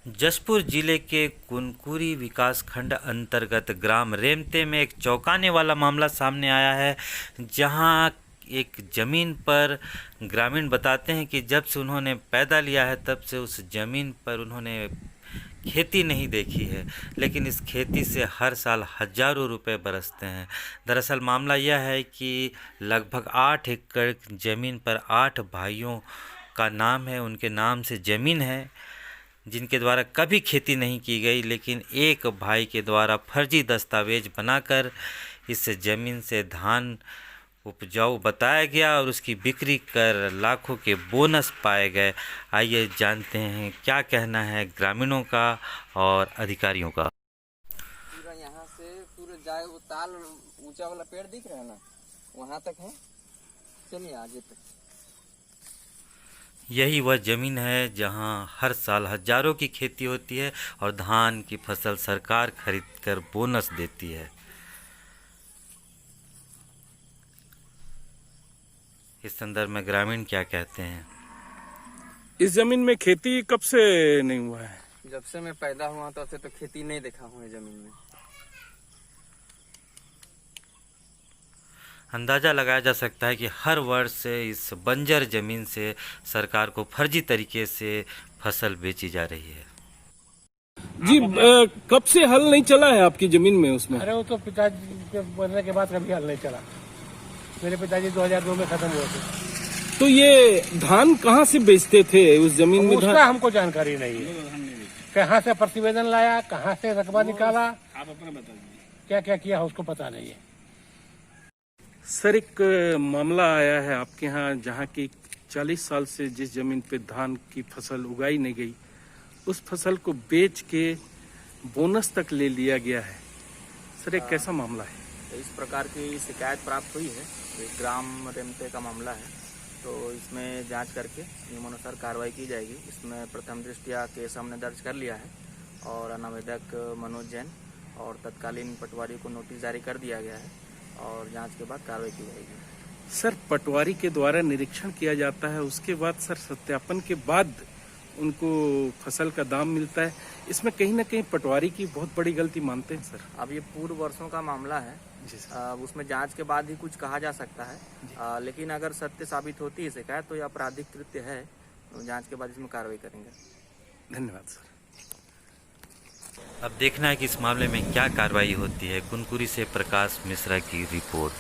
जशपुर जिले के कुनकुरी विकासखंड अंतर्गत ग्राम रेमते में एक चौंकाने वाला मामला सामने आया है, जहां एक ज़मीन पर ग्रामीण बताते हैं कि जब से उन्होंने पैदा लिया है तब से उस ज़मीन पर उन्होंने खेती नहीं देखी है, लेकिन इस खेती से हर साल हजारों रुपए बरसते हैं। दरअसल मामला यह है कि लगभग 8 एकड़ ज़मीन पर 8 भाइयों का नाम है, उनके नाम से ज़मीन है जिनके द्वारा कभी खेती नहीं की गई, लेकिन एक भाई के द्वारा फर्जी दस्तावेज बनाकर इस ज़मीन से धान उपजाऊ बताया गया और उसकी बिक्री कर लाखों के बोनस पाए गए। आइए जानते हैं क्या कहना है ग्रामीणों का और अधिकारियों का। पूरा यहाँ से पूरा जाए वो ताल ऊंचा वाला पेड़ दिख रहा है ना, वहाँ तक है। चलिए आगे तक। यही वह ज़मीन है जहां हर साल हजारों की खेती होती है और धान की फसल सरकार खरीदकर बोनस देती है। इस संदर्भ में ग्रामीण क्या कहते हैं? इस जमीन में खेती कब से नहीं हुआ है? जब से मैं पैदा हुआ तब से तो खेती नहीं देखा हूँ जमीन में। अंदाज़ा लगाया जा सकता है कि हर वर्ष इस बंजर ज़मीन से सरकार को फर्जी तरीके से फसल बेची जा रही है। जी, कब से हल नहीं चला है आपकी जमीन में उसमें? अरे वो तो पिताजी के मरने के बाद कभी हल नहीं चला। मेरे पिताजी 2002 में खत्म हुए थे। तो ये धान कहाँ से बेचते थे उस जमीन में? उसका हमको जानकारी नहीं है, कहाँ से प्रतिवेदन लाया, कहाँ से रकबा निकाला, आप अपना बता दीजिए। क्या क्या किया उसको पता नहीं है। सर, एक मामला आया है आपके यहाँ जहाँ की 40 साल से जिस जमीन पे धान की फसल उगाई नहीं गई, उस फसल को बेच के बोनस तक ले लिया गया है। सर, एक कैसा मामला है? तो इस प्रकार की शिकायत प्राप्त हुई है। एक ग्राम रेमते का मामला है, तो इसमें जांच करके नियमानुसार कार्रवाई की जाएगी। इसमें प्रथम दृष्टया केस हमने दर्ज कर लिया है और अनावेदक मनोज जैन और तत्कालीन पटवारी को नोटिस जारी कर दिया गया है और जांच के बाद कार्रवाई की जाएगी। सर, पटवारी के द्वारा निरीक्षण किया जाता है, उसके बाद सर सत्यापन के बाद उनको फसल का दाम मिलता है। इसमें कहीं ना कहीं पटवारी की बहुत बड़ी गलती मानते हैं सर। अब ये पूर्व वर्षों का मामला है जी सर। उसमें जांच के बाद ही कुछ कहा जा सकता है, लेकिन अगर सत्य साबित होती है शिकायत तो ये आपराधिक कृत्य है। जांच के बाद इसमें कार्रवाई करेंगे। धन्यवाद सर। अब देखना है कि इस मामले में क्या कार्रवाई होती है। कुनकुरी से प्रकाश मिश्रा की रिपोर्ट।